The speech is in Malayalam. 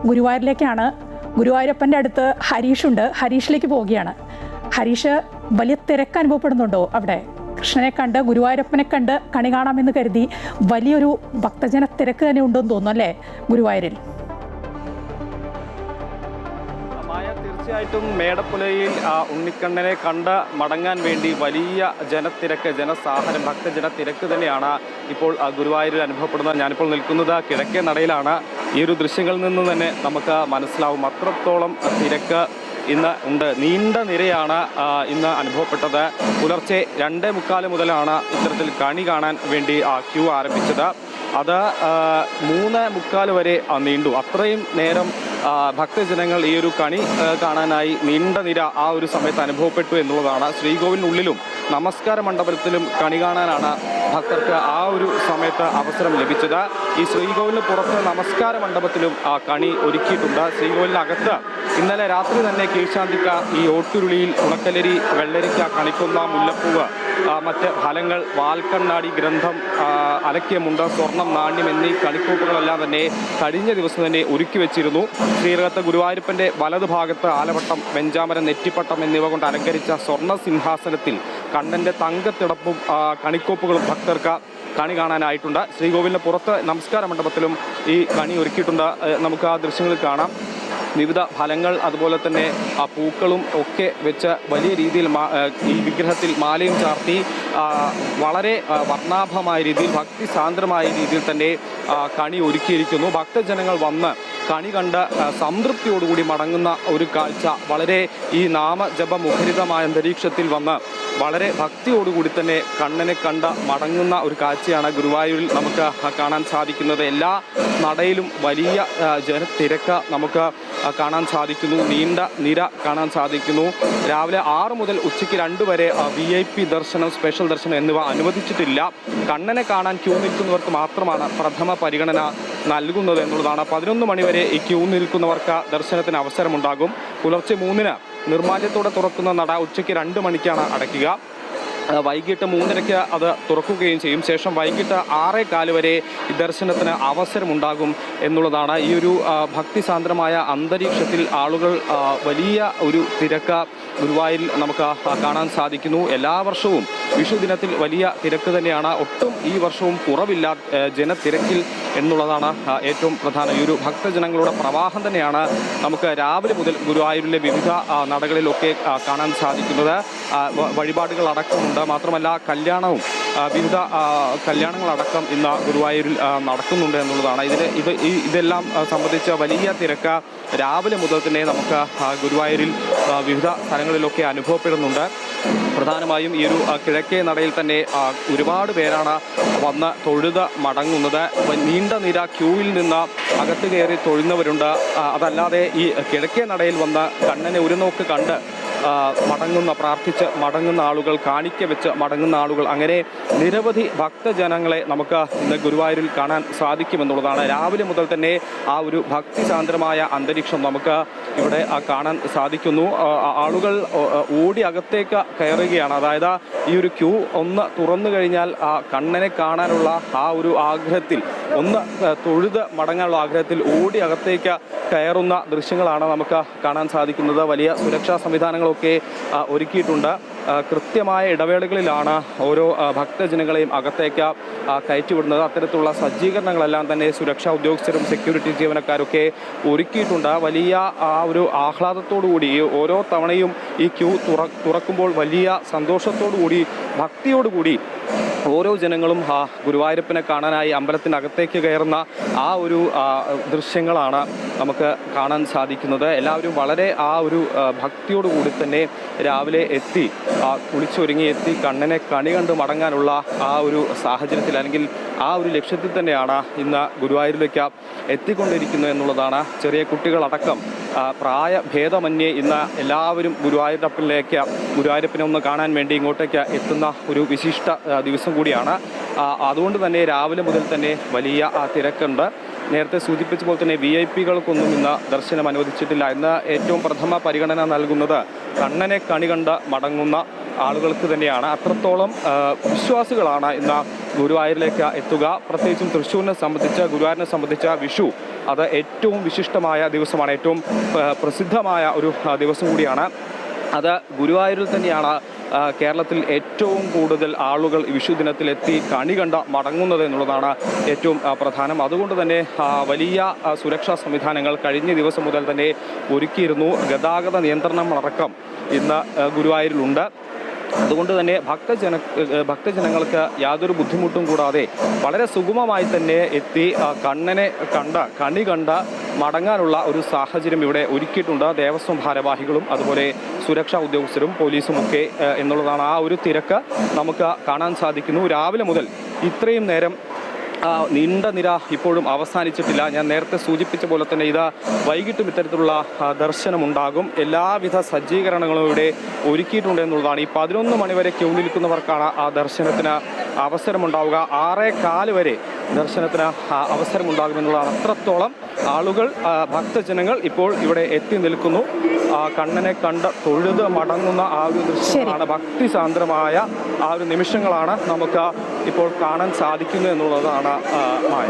ഗുരുവായൂരിലേക്കാണ്. ഗുരുവായൂരപ്പൻ്റെ അടുത്ത് ഹരീഷുണ്ട്. ഹരീഷിലേക്ക് പോവുകയാണ്. ഹരീഷ്, വലിയ തിരക്ക് അനുഭവപ്പെടുന്നുണ്ടോ അവിടെ? കൃഷ്ണനെ കണ്ട്, ഗുരുവായൂരപ്പനെ കണ്ട് കണി കാണാമെന്ന് കരുതി വലിയൊരു ഭക്തജന തിരക്ക് തന്നെ ഉണ്ടെന്ന് തോന്നുന്നു അല്ലേ ഗുരുവായൂരിൽ? തീർച്ചയായിട്ടും മേടപ്പുലയിൽ ഉണ്ണിക്കണ്ണനെ കണ്ട് മടങ്ങാൻ വേണ്ടി വലിയ ജനത്തിരക്ക്, ജനസാഹരം, ഭക്തജന തിരക്ക് തന്നെയാണ് ഇപ്പോൾ ഗുരുവായൂരിൽ അനുഭവപ്പെടുന്നത്. ഞാനിപ്പോൾ നിൽക്കുന്നത് കിഴക്കേ നടയിലാണ്. ഈ ഒരു ദൃശ്യങ്ങളിൽ നിന്ന് തന്നെ നമുക്ക് മനസ്സിലാവും അത്രത്തോളം തിരക്ക് ഇന്ന് ഉണ്ട്. നീണ്ട നിരയാണ് ഇന്ന് അനുഭവപ്പെട്ടത്. പുലർച്ചെ 2:45 മുതലാണ് ഇത്തരത്തിൽ കണി കാണാൻ വേണ്ടി ക്യൂ ആരംഭിച്ചത്. അത് 3:45 വരെ നീണ്ടു. അത്രയും നേരം ഭക്തജനങ്ങൾ ഈ ഒരു കണി കാണാനായി നീണ്ട നിര ആ ഒരു സമയത്ത് അനുഭവപ്പെട്ടു എന്നുള്ളതാണ്. ശ്രീകോവിലിനുള്ളിലും നമസ്കാര മണ്ഡപത്തിലും കണി കാണാനാണ് ഭക്തർക്ക് ആ ഒരു സമയത്ത് അവസരം ലഭിച്ചത്. ഈ ശ്രീകോവിലിന് പുറത്ത് നമസ്കാര മണ്ഡപത്തിലും കണി ഒരുക്കിയിട്ടുണ്ട്. ശ്രീകോവിലിനകത്ത് ഇന്നലെ രാത്രി തന്നെ കീഴ്ശാന്തിക്ക ഈ ഓട്ടുരുളിയിൽ ഉണക്കലരി, വെള്ളരിക്ക, കണിക്കൊന്ന, മുല്ലപ്പൂവ്, മറ്റ് ഫലങ്ങൾ, വാൽക്കണ്ണാടി, ഗ്രന്ഥം, അലക്കിയ മുണ്ട്, സ്വർണം, നാണ്യം എന്നീ കളിക്കൂട്ടുകളെല്ലാം തന്നെ കഴിഞ്ഞ ദിവസം തന്നെ ഒരുക്കി വെച്ചിരുന്നു. ശ്രീരകത്ത് ഗുരുവായൂരപ്പൻ്റെ വലതുഭാഗത്ത് ആലവട്ടം, വെഞ്ചാമരം, നെറ്റിപ്പട്ടം എന്നിവ കൊണ്ട് അലങ്കരിച്ച സ്വർണ്ണ സിംഹാസനത്തിൽ കണ്ണൻ്റെ തങ്കത്തിടപ്പും കണിക്കോപ്പുകളും ഭക്തർക്ക് കണി കാണാനായിട്ടുണ്ട്. ശ്രീകോവിലിന് പുറത്ത് നമസ്കാര മണ്ഡപത്തിലും ഈ കണി ഒരുക്കിയിട്ടുണ്ട്. നമുക്ക് ആ ദൃശ്യങ്ങളിൽ കാണാം. വിവിധ ഫലങ്ങൾ, അതുപോലെ തന്നെ പൂക്കളും ഒക്കെ വെച്ച് വലിയ രീതിയിൽ ഈ വിഗ്രഹത്തിൽ മാലയും ചാർത്തി വളരെ വർണ്ണാഭമായ രീതിയിൽ, ഭക്തിസാന്ദ്രമായ രീതിയിൽ തന്നെ കണി ഒരുക്കിയിരിക്കുന്നു. ഭക്തജനങ്ങൾ വന്ന് കണി കണ്ട് സംതൃപ്തിയോടുകൂടി മടങ്ങുന്ന ഒരു കാഴ്ച, വളരെ ഈ നാമജപ മുഖരിതമായ അന്തരീക്ഷത്തിൽ വന്ന് വളരെ ഭക്തിയോടുകൂടി തന്നെ കണ്ണനെ കണ്ട് മടങ്ങുന്ന ഒരു കാഴ്ചയാണ് ഗുരുവായൂരിൽ നമുക്ക് കാണാൻ സാധിക്കുന്നത്. എല്ലാ നടയിലും വലിയ ജനത്തിരക്ക് നമുക്ക് കാണാൻ സാധിക്കുന്നു. നീണ്ട നിര കാണാൻ സാധിക്കുന്നു. രാവിലെ 6 മുതൽ ഉച്ചയ്ക്ക് 2 വരെ VIP ദർശനം, സ്പെഷ്യൽ ദർശനം എന്നിവ അനുവദിച്ചിട്ടില്ല. കണ്ണനെ കാണാൻ ക്യൂ നിൽക്കുന്നവർക്ക് മാത്രമാണ് പ്രഥമ പരിഗണന നൽകുന്നത് എന്നുള്ളതാണ്. 11 മണിവരെ ഈ ക്യൂ നിൽക്കുന്നവർക്ക് ദർശനത്തിന് അവസരമുണ്ടാകും. പുലർച്ചെ 3-ന് നിർമ്മാല്യത്തോടെ തുറക്കുന്ന നട ഉച്ചയ്ക്ക് 2 മണിക്കാണ് അടയ്ക്കുക. വൈകിട്ട് 3:30 അത് തുറക്കുകയും ചെയ്യും. ശേഷം വൈകിട്ട് 6:15 വരെ ഈ ദർശനത്തിന് അവസരമുണ്ടാകും എന്നുള്ളതാണ്. ഈ ഒരു ഭക്തിസാന്ദ്രമായ അന്തരീക്ഷത്തിൽ ആളുകൾ വലിയ ഒരു തിരക്ക് ഗുരുവായൂരിൽ നമുക്ക് കാണാൻ സാധിക്കുന്നു. എല്ലാ വർഷവും വിഷുദിനത്തിൽ വലിയ തിരക്ക് തന്നെയാണ്. ഒട്ടും ഈ വർഷവും കുറവില്ല ജനത്തിരക്കിൽ എന്നുള്ളതാണ് ഏറ്റവും പ്രധാനം. ഈ ഒരു ഭക്തജനങ്ങളുടെ പ്രവാഹം തന്നെയാണ് നമുക്ക് രാവിലെ മുതൽ ഗുരുവായൂരിലെ വിവിധ നടകളിലൊക്കെ കാണാൻ സാധിക്കുന്നത്. വഴിപാടുകൾ അടക്കമുണ്ട്. മാത്രമല്ല കല്യാണവും, വിവിധ കല്യാണങ്ങളടക്കം ഇന്ന് ഗുരുവായൂരിൽ നടക്കുന്നുണ്ട് എന്നുള്ളതാണ്. ഇതെല്ലാം സംബന്ധിച്ച വലിയ തിരക്ക് രാവിലെ മുതൽ തന്നെ നമുക്ക് ഗുരുവായൂരിൽ വിവിധ സ്ഥലങ്ങളിലൊക്കെ അനുഭവപ്പെടുന്നുണ്ട്. പ്രധാനമായും ഈ ഒരു കിഴക്കേ നടയിൽ തന്നെ ഒരുപാട് പേരാണ് വന്ന് തൊഴുത് മടങ്ങുന്നത്. നീണ്ട നിര ക്യൂവിൽ നിന്ന് അകത്ത് കയറി തൊഴുന്നവരുണ്ട്. അതല്ലാതെ ഈ കിഴക്കേ നടയിൽ വന്ന് കണ്ണനെ ഒരു നോക്ക് കണ്ട് പ്രാർത്ഥിച്ച് മടങ്ങുന്ന ആളുകൾ, കാണിക്ക വെച്ച് മടങ്ങുന്ന ആളുകൾ, അങ്ങനെ നിരവധി ഭക്തജനങ്ങളെ നമുക്ക് ഇന്ന് ഗുരുവായൂരിൽ കാണാൻ സാധിക്കുമെന്നുള്ളതാണ്. രാവിലെ മുതൽ തന്നെ ആ ഒരു ഭക്തിസാന്ദ്രമായ അന്തരീക്ഷം നമുക്ക് ഇവിടെ കാണാൻ സാധിക്കുന്നു. ആളുകൾ ഓടി അകത്തേക്ക് കയറുകയാണ്. അതായത് ഈ ഒരു ക്യൂ ഒന്ന് തുറന്നു കഴിഞ്ഞാൽ ആ കണ്ണനെ കാണാനുള്ള ആ ഒരു ആഗ്രഹത്തിൽ, ഒന്ന് തൊഴുത് മടങ്ങാനുള്ള ആഗ്രഹത്തിൽ ഓടി അകത്തേക്ക് കയറുന്ന ദൃശ്യങ്ങളാണ് നമുക്ക് കാണാൻ സാധിക്കുന്നത്. വലിയ സുരക്ഷാ സംവിധാനങ്ങളൊക്കെ ഒരുക്കിയിട്ടുണ്ട്. കൃത്യമായ ഇടവേളകളിലാണ് ഓരോ ഭക്തജനങ്ങളെയും അകത്തേക്ക് കയറ്റിവിടുന്നത്. അത്തരത്തിലുള്ള സജ്ജീകരണങ്ങളെല്ലാം തന്നെ സുരക്ഷാ ഉദ്യോഗസ്ഥരും സെക്യൂരിറ്റി ജീവനക്കാരൊക്കെ ഒരുക്കിയിട്ടുണ്ട്. വലിയ ആ ഒരു ആഹ്ലാദത്തോടുകൂടി ഓരോ തവണയും ഈ ക്യൂ തുറക്കുമ്പോൾ വലിയ സന്തോഷത്തോടുകൂടി, ഭക്തിയോടുകൂടി ഓരോ ജനങ്ങളും ഗുരുവായൂരപ്പനെ കാണാനായി അമ്പലത്തിനകത്തേക്ക് കയറുന്ന ആ ഒരു ദൃശ്യങ്ങളാണ് നമുക്ക് കാണാൻ സാധിക്കുന്നത്. എല്ലാവരും വളരെ ആ ഒരു ഭക്തിയോടുകൂടി തന്നെ രാവിലെ എത്തി, കുളിച്ചൊരുങ്ങി എത്തി കണ്ണനെ കണി കണ്ട് മടങ്ങാനുള്ള ആ ഒരു സാഹചര്യത്തിൽ, അല്ലെങ്കിൽ ആ ഒരു ലക്ഷ്യത്തിൽ തന്നെയാണ് ഇന്ന് ഗുരുവായൂരിലേക്ക് എത്തിക്കൊണ്ടിരിക്കുന്നത് എന്നുള്ളതാണ്. ചെറിയ കുട്ടികളടക്കം പ്രായഭേദമന്യേ ഇന്ന് എല്ലാവരും ഗുരുവായൂരപ്പനെ ഒന്ന് കാണാൻ വേണ്ടി ഇങ്ങോട്ടേക്ക് എത്തുന്ന ഒരു വിശിഷ്ട ദിവസം കൂടിയാണ്. അതുകൊണ്ട് തന്നെ രാവിലെ മുതൽ തന്നെ വലിയ തിരക്കുണ്ട്. നേരത്തെ സൂചിപ്പിച്ച പോലെ തന്നെ VIP-കൾക്കൊന്നും ഇന്ന് ദർശനം അനുവദിച്ചിട്ടില്ല. ഇന്ന് ഏറ്റവും പ്രഥമ പരിഗണന നൽകുന്നത് കണ്ണനെ കണി കണ്ട് മടങ്ങുന്ന ആളുകൾക്ക് തന്നെയാണ്. അത്രത്തോളം വിശ്വാസികളാണ് ഇന്ന് ഗുരുവായൂരിലേക്ക് എത്തുക. പ്രത്യേകിച്ചും തൃശ്ശൂരിനെ സംബന്ധിച്ച്, ഗുരുവായൂരിനെ സംബന്ധിച്ച വിഷു അത് ഏറ്റവും വിശിഷ്ടമായ ദിവസമാണ്, ഏറ്റവും പ്രസിദ്ധമായ ഒരു ദിവസം കൂടിയാണ്. അത് ഗുരുവായൂരിൽ തന്നെയാണ് കേരളത്തിൽ ഏറ്റവും കൂടുതൽ ആളുകൾ വിഷു ദിനത്തിലെത്തി കണി കണ്ട മടങ്ങുന്നത് എന്നുള്ളതാണ് ഏറ്റവും പ്രധാനം. അതുകൊണ്ട് തന്നെ വലിയ സുരക്ഷാ സംവിധാനങ്ങൾ കഴിഞ്ഞ ദിവസം മുതൽ തന്നെ ഒരുക്കിയിരുന്നു. ഗതാഗത നിയന്ത്രണം അടക്കം ഇന്ന് ഗുരുവായൂരിലുണ്ട്. അതുകൊണ്ട് തന്നെ ഭക്തജനങ്ങൾക്ക് യാതൊരു ബുദ്ധിമുട്ടും കൂടാതെ വളരെ സുഗമമായി തന്നെ എത്തി കണ്ണനെ കണി കണ്ട് മടങ്ങാനുള്ള ഒരു സാഹചര്യം ഇവിടെ ഒരുക്കിയിട്ടുണ്ട്. ദേവസ്വം ഭാരവാഹികളും അതുപോലെ സുരക്ഷാ ഉദ്യോഗസ്ഥരും പോലീസുമൊക്കെ എന്നുള്ളതാണ്. ആ ഒരു തിരക്ക് നമുക്ക് കാണാൻ സാധിക്കുന്നു. രാവിലെ മുതൽ ഇത്രയും നേരം നീണ്ട നിര ഇപ്പോഴും അവസാനിച്ചിട്ടില്ല. ഞാൻ നേരത്തെ സൂചിപ്പിച്ച പോലെ തന്നെ ഇത് വൈകിട്ടും ഇത്തരത്തിലുള്ള ദർശനമുണ്ടാകും. എല്ലാവിധ സജ്ജീകരണങ്ങളും ഇവിടെ ഒരുക്കിയിട്ടുണ്ട് എന്നുള്ളതാണ്. ഈ 11 മണിവരെ ക്യൂ നിൽക്കുന്നവർക്കാണ് ആ ദർശനത്തിന് അവസരമുണ്ടാവുക. 6:15 വരെ ദർശനത്തിന് അവസരമുണ്ടാകുമെന്നുള്ളതാണ്. അത്രത്തോളം ആളുകൾ, ഭക്തജനങ്ങൾ ഇപ്പോൾ ഇവിടെ എത്തി നിൽക്കുന്നു. കണ്ണനെ കണ്ട് തൊഴുത് മടങ്ങുന്ന ആ ഒരു ദൃശ്യങ്ങളാണ്, ഭക്തിസാന്ദ്രമായ ആ ഒരു നിമിഷങ്ങളാണ് നമുക്ക് ഇപ്പോൾ കാണാൻ സാധിക്കുന്നത് എന്നുള്ളതാണ് മായ.